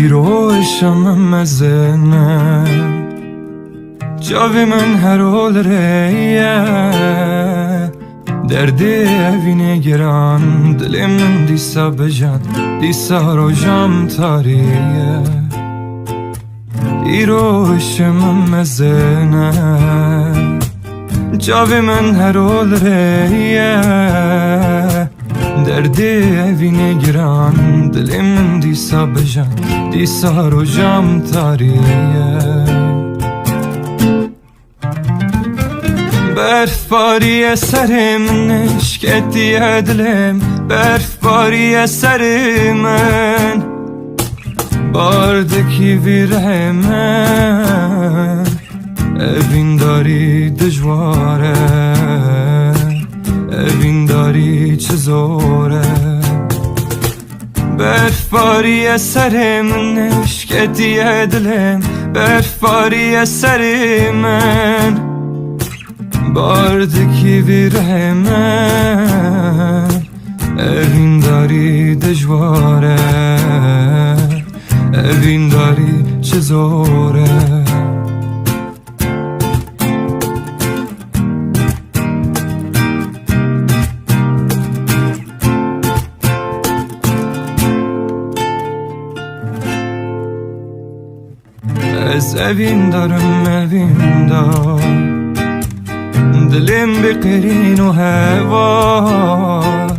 ایروشم مزنه جاوی من هرول ریه دردی اوینه گران دل من دیسا بجان دیسا روشم تاریه ایروشم مزنه جاوی من هرول ریه دردی اوینه گران دل من دیسا بجان دیسا روشم تاریه برفباری سر من اشکتی دلم برفباری سر من باردکی ویره من اوین داری دجواره اوین داری چه زوره برفباری سر من اشکتی دلم برفباری سر من باردکی ویره من اوین داری دجواره اوین داری چه زوره از اوین دارم اوین دار دلم بقرین و هوار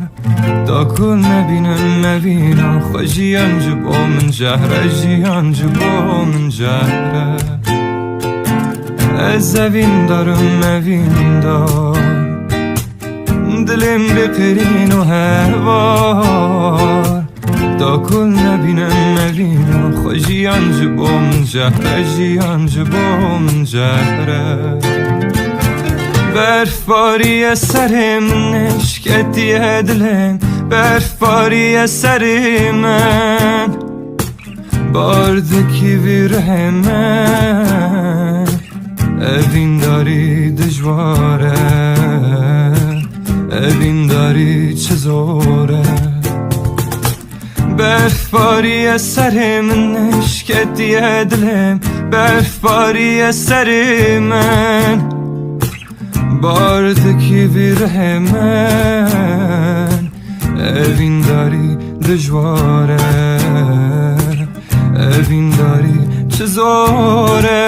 دا کل نبینم نبینم خوشیان جبو من جهره جیان جبو من جهره از اوین دارم اوین دار دلم بقرین و هوار دا کل نبینم نبینم خوشیان جبو من جهره جیان جبو من جهره برفباری سر من اشکتی دلم برفباری سر من باردکی ویره من اوین داری دجواره اوین داری چه زوره برفباری سر من اشکتی دلم برفباری سر من باردکی ویره من اوین داری دجواره اوین داری چه زوره